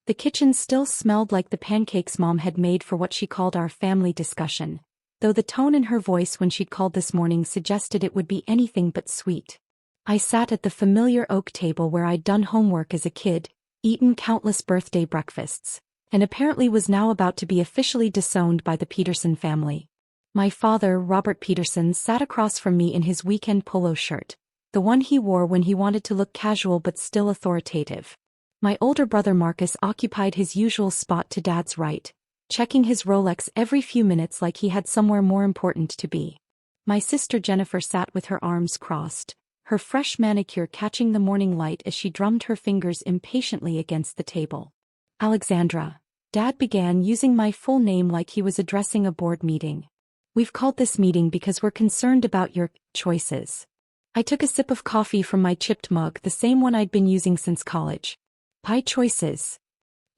The kitchen still smelled like the pancakes Mom had made for what she called our family discussion, though the tone in her voice when she'd called this morning suggested it would be anything but sweet. I sat at the familiar oak table where I'd done homework as a kid, eaten countless birthday breakfasts, and apparently was now about to be officially disowned by the Peterson family. My father, Robert Peterson, sat across from me in his weekend polo shirt, the one he wore when he wanted to look casual but still authoritative. My older brother Marcus occupied his usual spot to Dad's right, checking his Rolex every few minutes like he had somewhere more important to be. My sister Jennifer sat with her arms crossed, her fresh manicure catching the morning light as she drummed her fingers impatiently against the table. Alexandra, Dad began, using my full name like he was addressing a board meeting. We've called this meeting because we're concerned about your choices. I took a sip of coffee from my chipped mug, the same one I'd been using since college. Pie choices.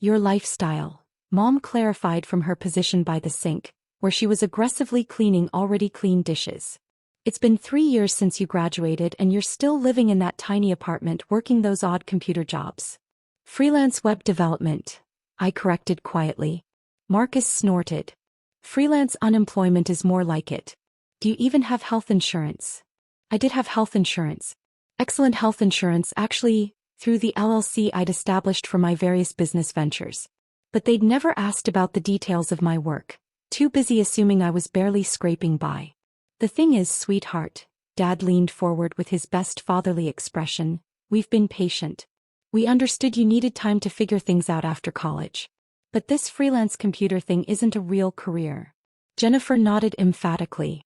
Your lifestyle, Mom clarified from her position by the sink, where she was aggressively cleaning already clean dishes. It's been 3 years since you graduated and you're still living in that tiny apartment working those odd computer jobs. Freelance web development, I corrected quietly. Marcus snorted. Freelance unemployment is more like it. Do you even have health insurance? I did have health insurance. Excellent health insurance, actually, through the LLC I'd established for my various business ventures. But they'd never asked about the details of my work, too busy assuming I was barely scraping by. The thing is, sweetheart, Dad leaned forward with his best fatherly expression, we've been patient. We understood you needed time to figure things out after college. But this freelance computer thing isn't a real career. Jennifer nodded emphatically.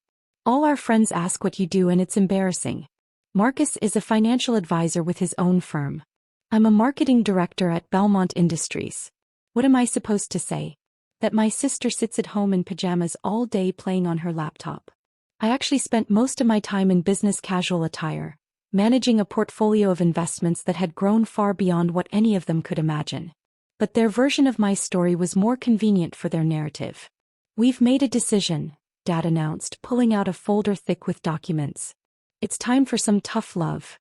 All our friends ask what you do and it's embarrassing. Marcus is a financial advisor with his own firm. I'm a marketing director at Belmont Industries. What am I supposed to say? That my sister sits at home in pajamas all day playing on her laptop. I actually spent most of my time in business casual attire, managing a portfolio of investments that had grown far beyond what any of them could imagine. But their version of my story was more convenient for their narrative. We've made a decision, Dad announced, pulling out a folder thick with documents. It's time for some tough love.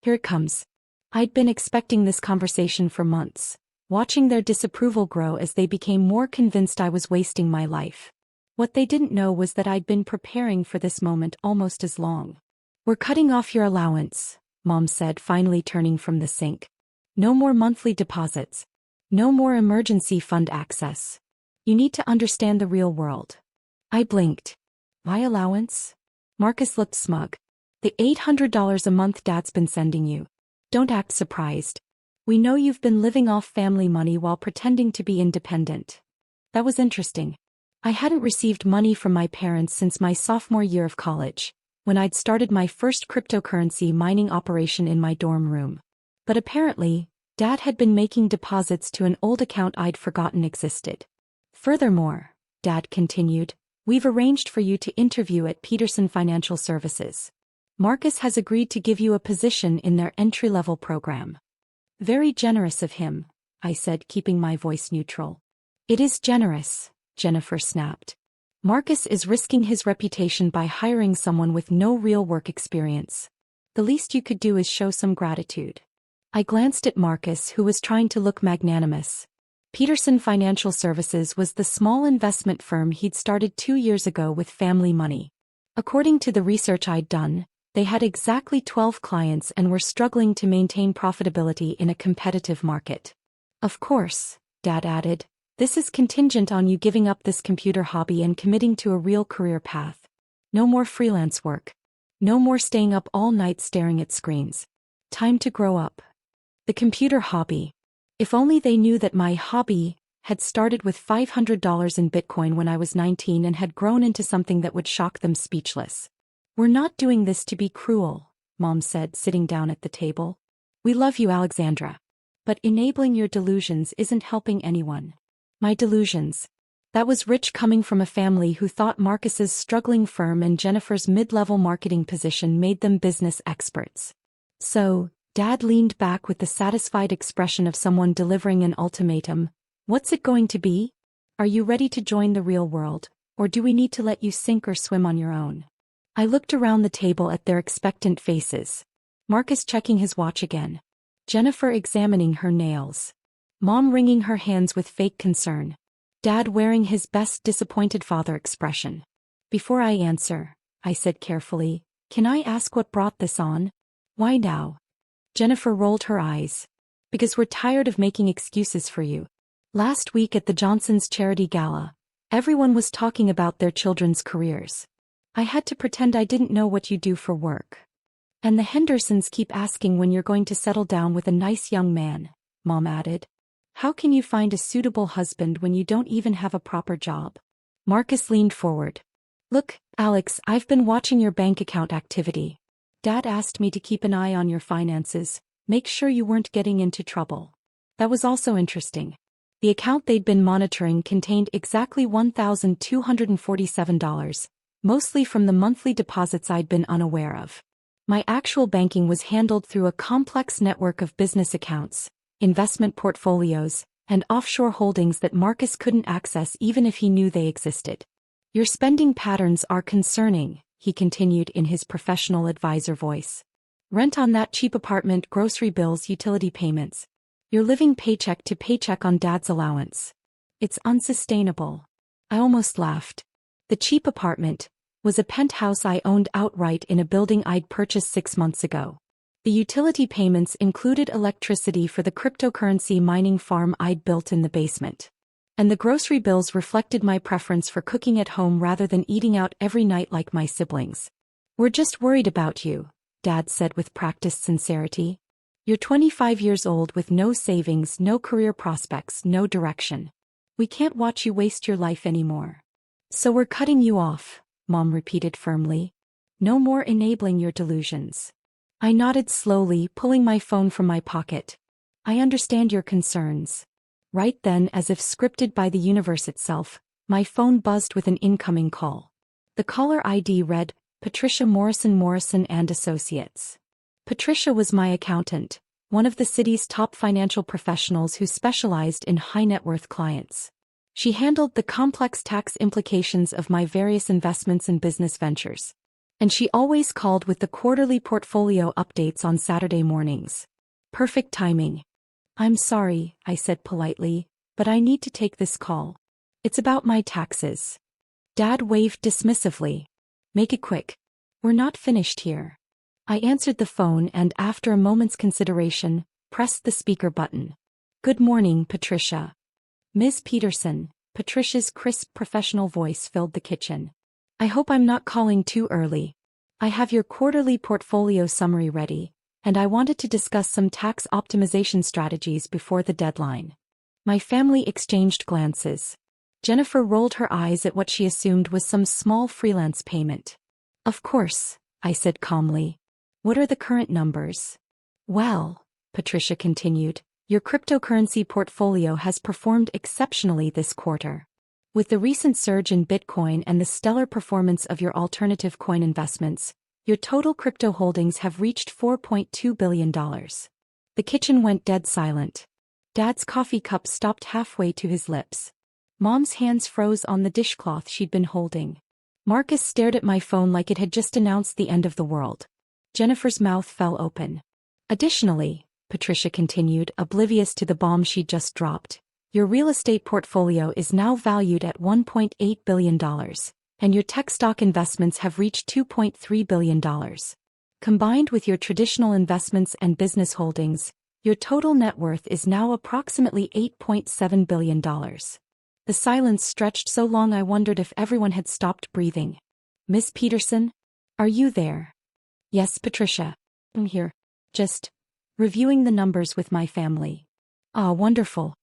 Here it comes. I'd been expecting this conversation for months, watching their disapproval grow as they became more convinced I was wasting my life. What they didn't know was that I'd been preparing for this moment almost as long. We're cutting off your allowance, Mom said, finally turning from the sink. No more monthly deposits. No more emergency fund access. You need to understand the real world. I blinked. My allowance? Marcus looked smug. The $800 a month Dad's been sending you. Don't act surprised. We know you've been living off family money while pretending to be independent. That was interesting. I hadn't received money from my parents since my sophomore year of college, when I'd started my first cryptocurrency mining operation in my dorm room. But apparently, Dad had been making deposits to an old account I'd forgotten existed. Furthermore, Dad continued, we've arranged for you to interview at Peterson Financial Services. Marcus has agreed to give you a position in their entry-level program. Very generous of him, I said, keeping my voice neutral. It is generous, Jennifer snapped. Marcus is risking his reputation by hiring someone with no real work experience. The least you could do is show some gratitude. I glanced at Marcus, who was trying to look magnanimous. Peterson Financial Services was the small investment firm he'd started 2 years ago with family money. According to the research I'd done, they had exactly 12 clients and were struggling to maintain profitability in a competitive market. Of course, Dad added, this is contingent on you giving up this computer hobby and committing to a real career path. No more freelance work. No more staying up all night staring at screens. Time to grow up. The computer hobby. If only they knew that my hobby had started with $500 in Bitcoin when I was 19 and had grown into something that would shock them speechless. We're not doing this to be cruel, Mom said, sitting down at the table. We love you, Alexandra. But enabling your delusions isn't helping anyone. My delusions. That was rich coming from a family who thought Marcus's struggling firm and Jennifer's mid-level marketing position made them business experts. So, Dad leaned back with the satisfied expression of someone delivering an ultimatum. What's it going to be? Are you ready to join the real world, or do we need to let you sink or swim on your own? I looked around the table at their expectant faces. Marcus checking his watch again. Jennifer examining her nails. Mom wringing her hands with fake concern. Dad wearing his best disappointed father expression. Before I answer, I said carefully, can I ask what brought this on? Why now? Jennifer rolled her eyes. Because we're tired of making excuses for you. Last week at the Johnsons' charity gala, everyone was talking about their children's careers. I had to pretend I didn't know what you do for work. And the Hendersons keep asking when you're going to settle down with a nice young man, Mom added. How can you find a suitable husband when you don't even have a proper job? Marcus leaned forward. Look, Alex, I've been watching your bank account activity. Dad asked me to keep an eye on your finances, make sure you weren't getting into trouble. That was also interesting. The account they'd been monitoring contained exactly $1,247, mostly from the monthly deposits I'd been unaware of. My actual banking was handled through a complex network of business accounts, investment portfolios, and offshore holdings that Marcus couldn't access even if he knew they existed. Your spending patterns are concerning, he continued in his professional advisor voice. Rent on that cheap apartment, grocery bills, utility payments. You're living paycheck to paycheck on Dad's allowance. It's unsustainable. I almost laughed. The cheap apartment was a penthouse I owned outright in a building I'd purchased 6 months ago. The utility payments included electricity for the cryptocurrency mining farm I'd built in the basement. And the grocery bills reflected my preference for cooking at home rather than eating out every night like my siblings. We're just worried about you, Dad said with practiced sincerity. You're 25 years old with no savings, no career prospects, no direction. We can't watch you waste your life anymore. So we're cutting you off, Mom repeated firmly. No more enabling your delusions. I nodded slowly, pulling my phone from my pocket. I understand your concerns. Right then, as if scripted by the universe itself, my phone buzzed with an incoming call. The caller ID read, Patricia Morrison and Associates. Patricia was my accountant, one of the city's top financial professionals who specialized in high-net-worth clients. She handled the complex tax implications of my various investments and business ventures. And she always called with the quarterly portfolio updates on Saturday mornings. Perfect timing. I'm sorry, I said politely, but I need to take this call. It's about my taxes. Dad waved dismissively. Make it quick. We're not finished here. I answered the phone and, after a moment's consideration, pressed the speaker button. Good morning, Patricia. Ms. Peterson, Patricia's crisp professional voice filled the kitchen. I hope I'm not calling too early. I have your quarterly portfolio summary ready, and I wanted to discuss some tax optimization strategies before the deadline. My family exchanged glances. Jennifer rolled her eyes at what she assumed was some small freelance payment. Of course, I said calmly. What are the current numbers? Well, Patricia continued, your cryptocurrency portfolio has performed exceptionally this quarter. With the recent surge in Bitcoin and the stellar performance of your alternative coin investments, your total crypto holdings have reached $4.2 billion. The kitchen went dead silent. Dad's coffee cup stopped halfway to his lips. Mom's hands froze on the dishcloth she'd been holding. Marcus stared at my phone like it had just announced the end of the world. Jennifer's mouth fell open. Additionally, Patricia continued, oblivious to the bomb she'd just dropped, your real estate portfolio is now valued at $1.8 billion, and your tech stock investments have reached $2.3 billion. Combined with your traditional investments and business holdings, your total net worth is now approximately $8.7 billion. The silence stretched so long I wondered if everyone had stopped breathing. Miss Peterson? Are you there? Yes, Patricia. I'm here. Just reviewing the numbers with my family. Ah, wonderful.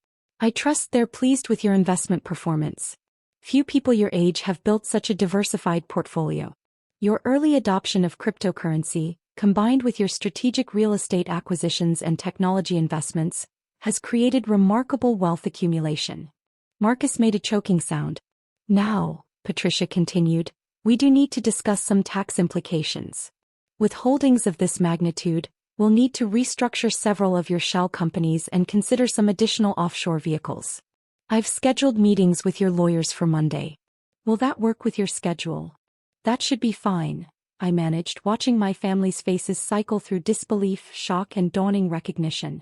I trust they're pleased with your investment performance. Few people your age have built such a diversified portfolio. Your early adoption of cryptocurrency, combined with your strategic real estate acquisitions and technology investments, has created remarkable wealth accumulation. Marcus made a choking sound. Now, Patricia continued, we do need to discuss some tax implications. With holdings of this magnitude, we'll need to restructure several of your shell companies and consider some additional offshore vehicles. I've scheduled meetings with your lawyers for Monday. Will that work with your schedule? That should be fine, I managed, watching my family's faces cycle through disbelief, shock, and dawning recognition.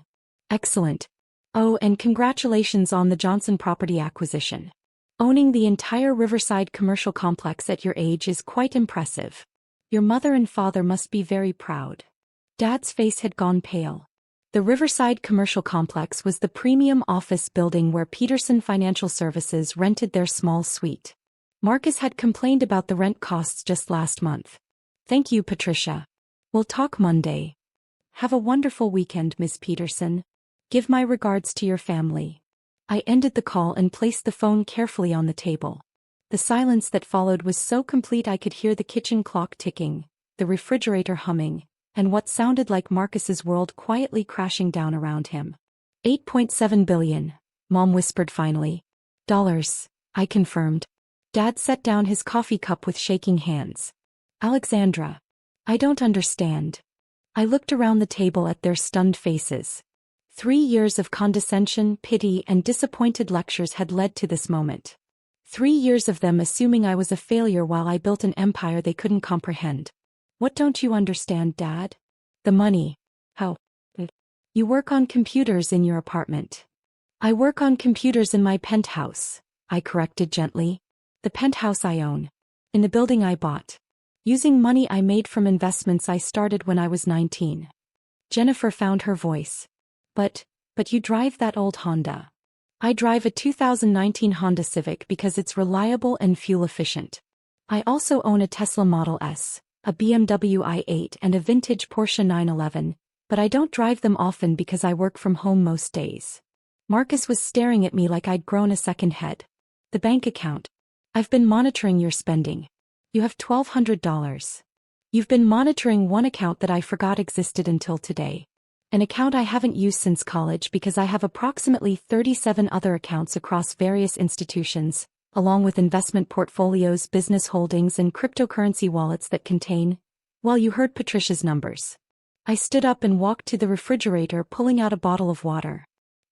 Excellent. Oh, and congratulations on the Johnson property acquisition. Owning the entire Riverside commercial complex at your age is quite impressive. Your mother and father must be very proud. Dad's face had gone pale. The Riverside commercial complex was the premium office building where Peterson Financial Services rented their small suite. Marcus had complained about the rent costs just last month. Thank you, Patricia. We'll talk Monday. Have a wonderful weekend, Miss Peterson. Give my regards to your family. I ended the call and placed the phone carefully on the table. The silence that followed was so complete I could hear the kitchen clock ticking, the refrigerator humming, and what sounded like Marcus's world quietly crashing down around him. 8.7 billion, Mom whispered finally. Dollars, I confirmed. Dad set down his coffee cup with shaking hands. Alexandra. I don't understand. I looked around the table at their stunned faces. 3 years of condescension, pity, and disappointed lectures had led to this moment. 3 years of them assuming I was a failure while I built an empire they couldn't comprehend. What don't you understand, Dad? The money. How? You work on computers in your apartment. I work on computers in my penthouse, I corrected gently. The penthouse I own. In the building I bought. Using money I made from investments I started when I was 19. Jennifer found her voice. But you drive that old Honda. I drive a 2019 Honda Civic because it's reliable and fuel efficient. I also own a Tesla Model S, a BMW i8 and a vintage Porsche 911, but I don't drive them often because I work from home most days. Marcus was staring at me like I'd grown a second head. The bank account. I've been monitoring your spending. You have $1,200. You've been monitoring one account that I forgot existed until today. An account I haven't used since college because I have approximately 37 other accounts across various institutions, along with investment portfolios, business holdings, and cryptocurrency wallets that contain. Well, you heard Patricia's numbers. I stood up and walked to the refrigerator, pulling out a bottle of water.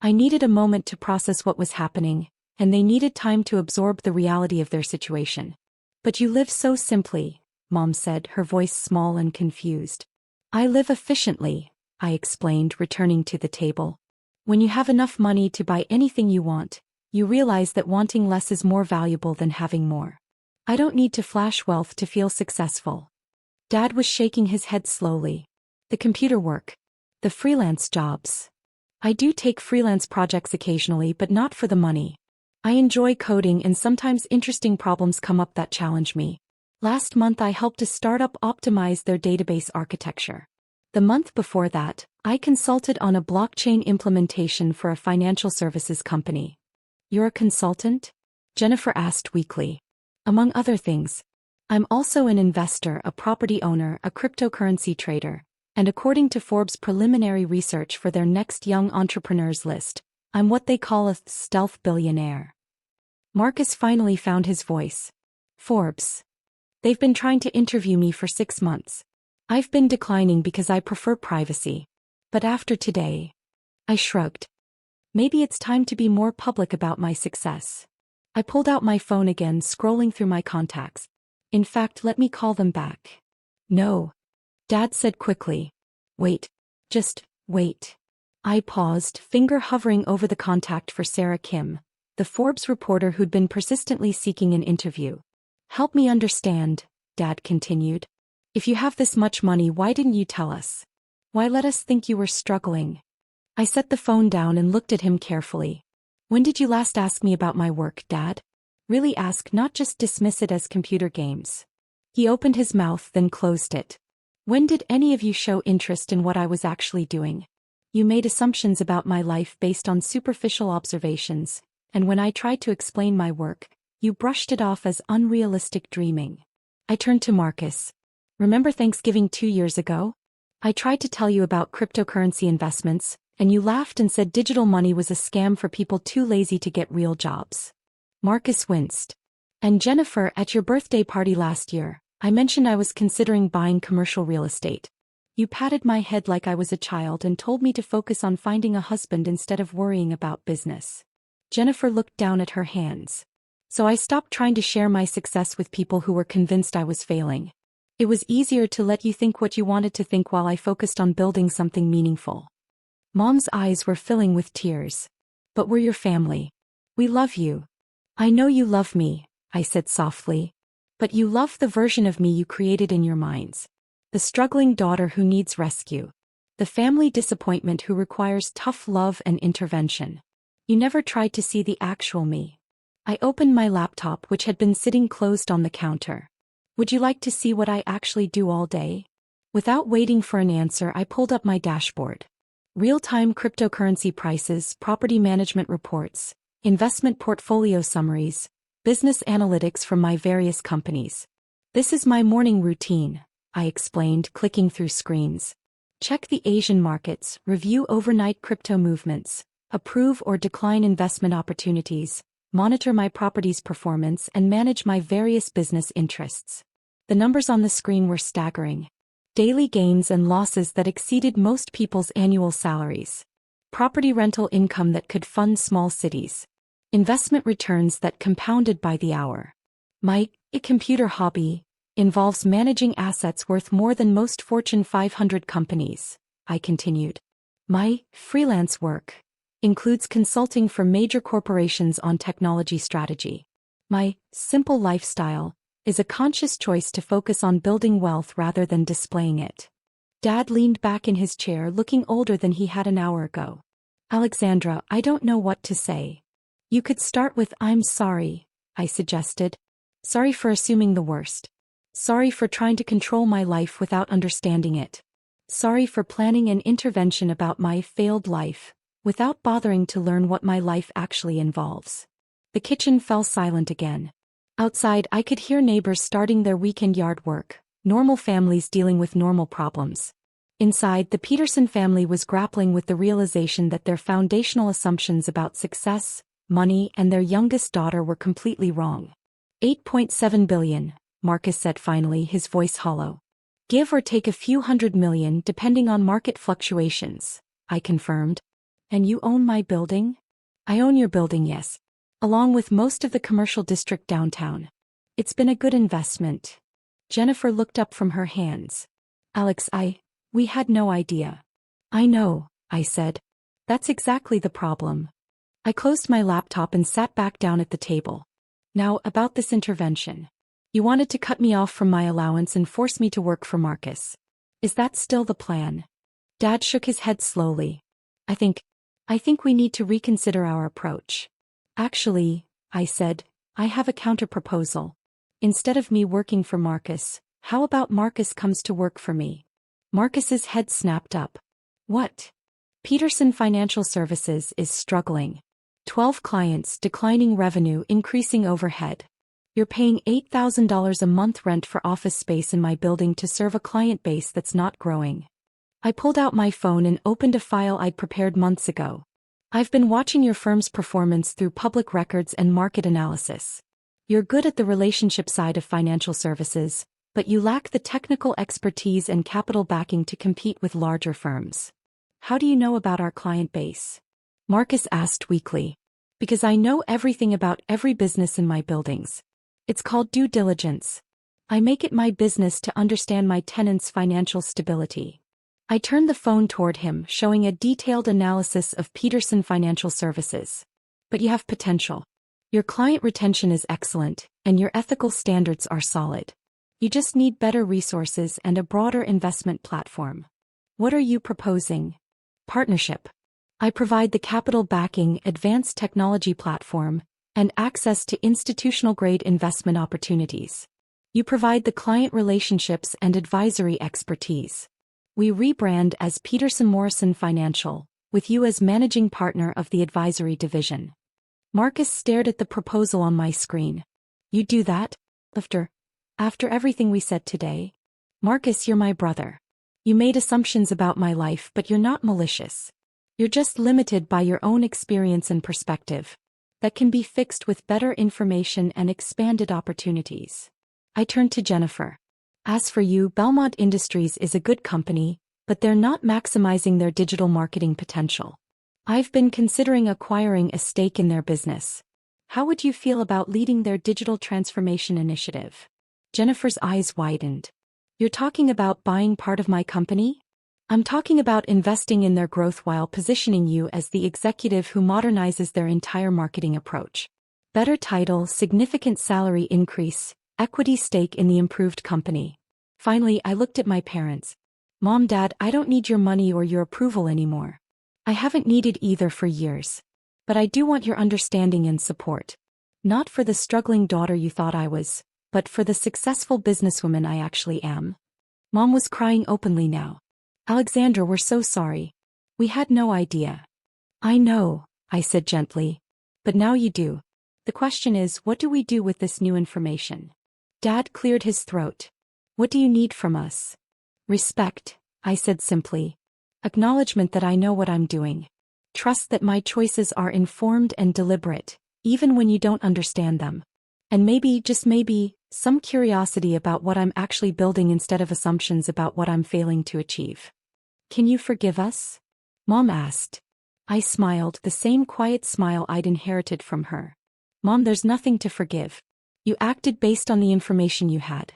I needed a moment to process what was happening, and they needed time to absorb the reality of their situation. But you live so simply, Mom said, her voice small and confused. I live efficiently, I explained, returning to the table. When you have enough money to buy anything you want, you realize that wanting less is more valuable than having more. I don't need to flash wealth to feel successful. Dad was shaking his head slowly. The computer work. The freelance jobs. I do take freelance projects occasionally, but not for the money. I enjoy coding and sometimes interesting problems come up that challenge me. Last month I helped a startup optimize their database architecture. The month before that, I consulted on a blockchain implementation for a financial services company. You're a consultant? Jennifer asked weakly. Among other things. I'm also an investor, a property owner, a cryptocurrency trader, and according to Forbes' preliminary research for their next young entrepreneurs list, I'm what they call a stealth billionaire. Marcus finally found his voice. Forbes. They've been trying to interview me for 6 months. I've been declining because I prefer privacy. But after today, I shrugged. Maybe it's time to be more public about my success. I pulled out my phone again, scrolling through my contacts. In fact, let me call them back. No. Dad said quickly. Wait. Just wait. I paused, finger hovering over the contact for Sarah Kim, the Forbes reporter who'd been persistently seeking an interview. Help me understand, Dad continued. If you have this much money, why didn't you tell us? Why let us think you were struggling? I set the phone down and looked at him carefully. When did you last ask me about my work, Dad? Really ask, not just dismiss it as computer games. He opened his mouth, then closed it. When did any of you show interest in what I was actually doing? You made assumptions about my life based on superficial observations, and when I tried to explain my work, you brushed it off as unrealistic dreaming. I turned to Marcus. Remember Thanksgiving 2 years ago? I tried to tell you about cryptocurrency investments, and you laughed and said digital money was a scam for people too lazy to get real jobs. Marcus winced. And Jennifer, at your birthday party last year, I mentioned I was considering buying commercial real estate. You patted my head like I was a child and told me to focus on finding a husband instead of worrying about business. Jennifer looked down at her hands. So I stopped trying to share my success with people who were convinced I was failing. It was easier to let you think what you wanted to think while I focused on building something meaningful. Mom's eyes were filling with tears. But we're your family. We love you. I know you love me, I said softly. But you love the version of me you created in your minds. The struggling daughter who needs rescue. The family disappointment who requires tough love and intervention. You never tried to see the actual me. I opened my laptop, which had been sitting closed on the counter. Would you like to see what I actually do all day? Without waiting for an answer, I pulled up my dashboard. Real-time cryptocurrency prices, property management reports, investment portfolio summaries, business analytics from my various companies. This is my morning routine, I explained, clicking through screens. Check the Asian markets, review overnight crypto movements, approve or decline investment opportunities, monitor my property's performance, and manage my various business interests. The numbers on the screen were staggering. Daily gains and losses that exceeded most people's annual salaries. Property rental income that could fund small cities. Investment returns that compounded by the hour. My computer hobby involves managing assets worth more than most Fortune 500 companies, I continued. My freelance work includes consulting for major corporations on technology strategy. My simple lifestyle is a conscious choice to focus on building wealth rather than displaying it. Dad leaned back in his chair, looking older than he had an hour ago. Alexandra, I don't know what to say. You could start with "I'm sorry," I suggested. Sorry for assuming the worst. Sorry for trying to control my life without understanding it. Sorry for planning an intervention about my failed life, without bothering to learn what my life actually involves. The kitchen fell silent again. Outside, I could hear neighbors starting their weekend yard work, normal families dealing with normal problems. Inside, the Peterson family was grappling with the realization that their foundational assumptions about success, money, and their youngest daughter were completely wrong. $8.7 billion, Marcus said finally, his voice hollow. Give or take a few $100 million depending on market fluctuations, I confirmed. And you own my building? I own your building, yes. Along with most of the commercial district downtown. It's been a good investment. Jennifer looked up from her hands. Alex, we had no idea. I know, I said. That's exactly the problem. I closed my laptop and sat back down at the table. Now, about this intervention. You wanted to cut me off from my allowance and force me to work for Marcus. Is that still the plan? Dad shook his head slowly. I think we need to reconsider our approach. Actually, I said, I have a counter-proposal. Instead of me working for Marcus, how about Marcus comes to work for me? Marcus's head snapped up. What? Peterson Financial Services is struggling. 12 clients, declining revenue, increasing overhead. You're paying $8,000 a month rent for office space in my building to serve a client base that's not growing. I pulled out my phone and opened a file I'd prepared months ago. I've been watching your firm's performance through public records and market analysis. You're good at the relationship side of financial services, but you lack the technical expertise and capital backing to compete with larger firms. How do you know about our client base? Marcus asked weakly. Because I know everything about every business in my buildings. It's called due diligence. I make it my business to understand my tenants' financial stability. I turned the phone toward him, showing a detailed analysis of Peterson Financial Services. But you have potential. Your client retention is excellent, and your ethical standards are solid. You just need better resources and a broader investment platform. What are you proposing? Partnership. I provide the capital backing, advanced technology platform, and access to institutional-grade investment opportunities. You provide the client relationships and advisory expertise. We rebrand as Peterson Morrison Financial, with you as managing partner of the advisory division. Marcus stared at the proposal on my screen. You do that? After everything we said today? Marcus, you're my brother. You made assumptions about my life, but you're not malicious. You're just limited by your own experience and perspective. That can be fixed with better information and expanded opportunities. I turned to Jennifer. As for you, Belmont Industries is a good company, but they're not maximizing their digital marketing potential. I've been considering acquiring a stake in their business. How would you feel about leading their digital transformation initiative? Jennifer's eyes widened. You're talking about buying part of my company? I'm talking about investing in their growth while positioning you as the executive who modernizes their entire marketing approach. Better title, significant salary increase, equity stake in the improved company. Finally, I looked at my parents. Mom, Dad, I don't need your money or your approval anymore. I haven't needed either for years. But I do want your understanding and support. Not for the struggling daughter you thought I was, but for the successful businesswoman I actually am. Mom was crying openly now. Alexandra, we're so sorry. We had no idea. I know, I said gently. But now you do. The question is, what do we do with this new information? Dad cleared his throat. What do you need from us? Respect, I said simply. Acknowledgement that I know what I'm doing. Trust that my choices are informed and deliberate, even when you don't understand them. And maybe, just maybe, some curiosity about what I'm actually building instead of assumptions about what I'm failing to achieve. Can you forgive us? Mom asked. I smiled, the same quiet smile I'd inherited from her. Mom, there's nothing to forgive. You acted based on the information you had.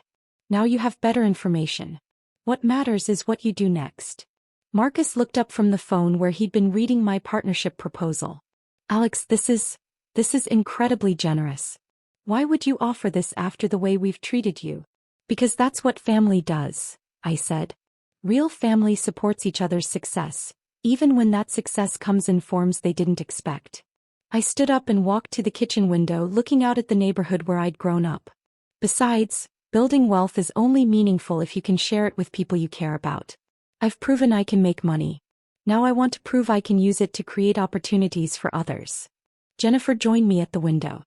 Now you have better information. What matters is what you do next. Marcus looked up from the phone where he'd been reading my partnership proposal. Alex, this is incredibly generous. Why would you offer this after the way we've treated you? Because that's what family does, I said. Real family supports each other's success, even when that success comes in forms they didn't expect. I stood up and walked to the kitchen window, looking out at the neighborhood where I'd grown up. Besides, building wealth is only meaningful if you can share it with people you care about. I've proven I can make money. Now I want to prove I can use it to create opportunities for others. Jennifer joined me at the window.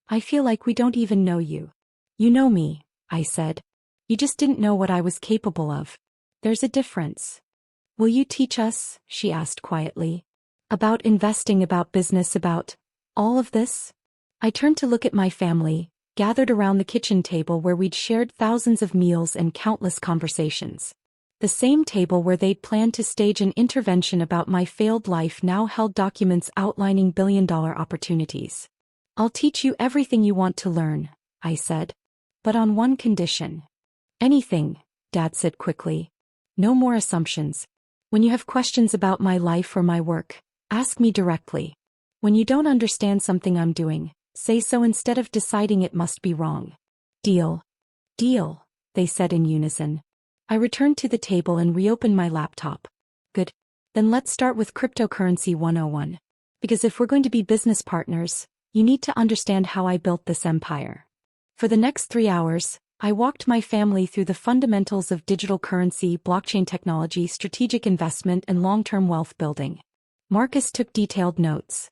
I feel like we don't even know you. You know me, I said. You just didn't know what I was capable of. There's a difference. Will you teach us, she asked quietly, about investing, about business, about all of this? I turned to look at my family, gathered around the kitchen table where we'd shared thousands of meals and countless conversations. The same table where they'd planned to stage an intervention about my failed life now held documents outlining billion-dollar opportunities. I'll teach you everything you want to learn, I said. But on one condition. Anything, Dad said quickly. No more assumptions. When you have questions about my life or my work, ask me directly. When you don't understand something I'm doing, say so instead of deciding it must be wrong. Deal. Deal, they said in unison. I returned to the table and reopened my laptop. Good. Then let's start with cryptocurrency 101. Because if we're going to be business partners, you need to understand how I built this empire. For the next 3 hours, I walked my family through the fundamentals of digital currency, blockchain technology, strategic investment, and long-term wealth building. Marcus took detailed notes.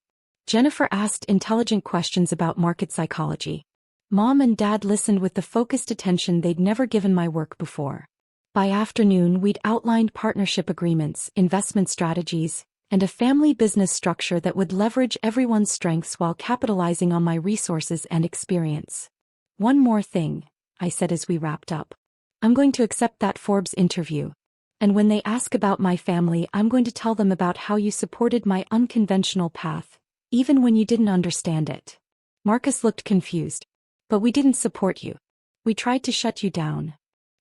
Jennifer asked intelligent questions about market psychology. Mom and Dad listened with the focused attention they'd never given my work before. By afternoon, we'd outlined partnership agreements, investment strategies, and a family business structure that would leverage everyone's strengths while capitalizing on my resources and experience. One more thing, I said as we wrapped up. I'm going to accept that Forbes interview. And when they ask about my family, I'm going to tell them about how you supported my unconventional path, even when you didn't understand it. Marcus looked confused. But we didn't support you. We tried to shut you down.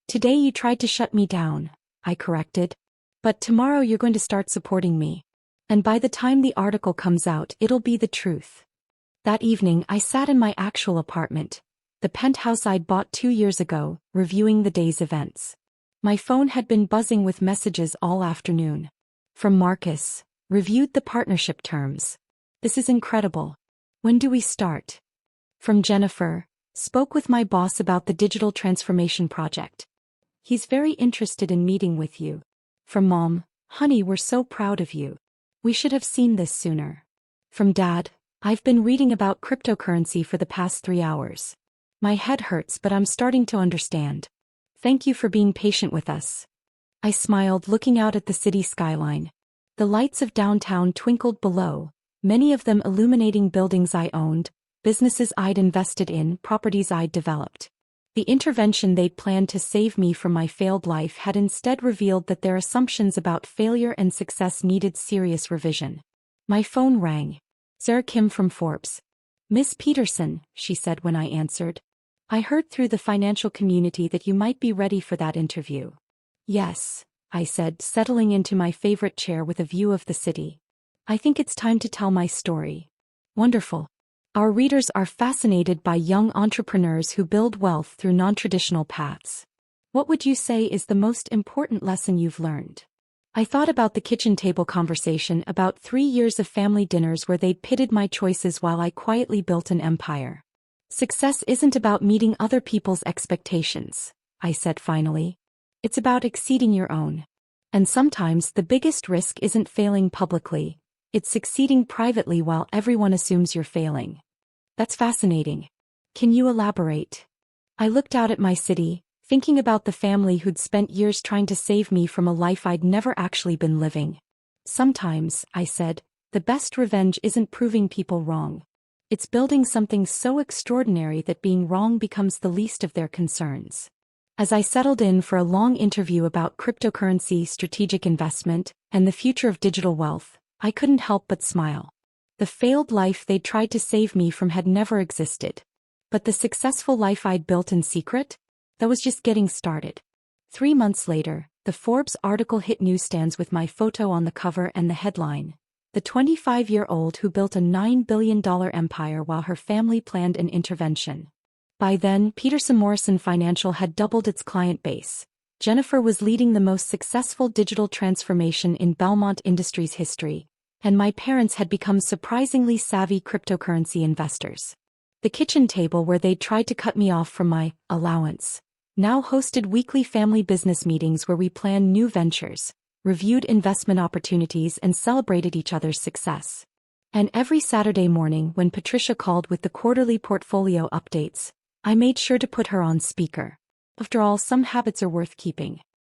Today you tried to shut me down, I corrected. But tomorrow you're going to start supporting me. And by the time the article comes out, it'll be the truth. That evening, I sat in my actual apartment, the penthouse I'd bought 2 years ago, reviewing the day's events. My phone had been buzzing with messages all afternoon. From Marcus, reviewed the partnership terms. This is incredible. When do we start? From Jennifer, spoke with my boss about the digital transformation project. He's very interested in meeting with you. From Mom, honey, we're so proud of you. We should have seen this sooner. From Dad, I've been reading about cryptocurrency for the past 3 hours. My head hurts, but I'm starting to understand. Thank you for being patient with us. I smiled, looking out at the city skyline. The lights of downtown twinkled below, many of them illuminating buildings I owned, businesses I'd invested in, properties I'd developed. The intervention they'd planned to save me from my failed life had instead revealed that their assumptions about failure and success needed serious revision. My phone rang. Sarah Kim from Forbes. Miss Peterson, she said when I answered. I heard through the financial community that you might be ready for that interview. Yes, I said, settling into my favorite chair with a view of the city. I think it's time to tell my story. Wonderful. Our readers are fascinated by young entrepreneurs who build wealth through non-traditional paths. What would you say is the most important lesson you've learned? I thought about the kitchen table conversation, about 3 years of family dinners where they'd pitted my choices while I quietly built an empire. Success isn't about meeting other people's expectations, I said finally. It's about exceeding your own. And sometimes the biggest risk isn't failing publicly, it's succeeding privately while everyone assumes you're failing. That's fascinating. Can you elaborate? I looked out at my city, thinking about the family who'd spent years trying to save me from a life I'd never actually been living. Sometimes, I said, the best revenge isn't proving people wrong. It's building something so extraordinary that being wrong becomes the least of their concerns. As I settled in for a long interview about cryptocurrency, strategic investment, and the future of digital wealth, I couldn't help but smile. The failed life they'd tried to save me from had never existed. But the successful life I'd built in secret? That was just getting started. 3 months later, the Forbes article hit newsstands with my photo on the cover and the headline, "The 25-year-old who built a $9 billion empire while her family planned an intervention." By then, Peterson Morrison Financial had doubled its client base. Jennifer was leading the most successful digital transformation in Belmont Industries history, and my parents had become surprisingly savvy cryptocurrency investors. The kitchen table where they'd tried to cut me off from my allowance now hosted weekly family business meetings where we planned new ventures, reviewed investment opportunities, and celebrated each other's success. And every Saturday morning when Patricia called with the quarterly portfolio updates, I made sure to put her on speaker. After all, some habits are worth keeping.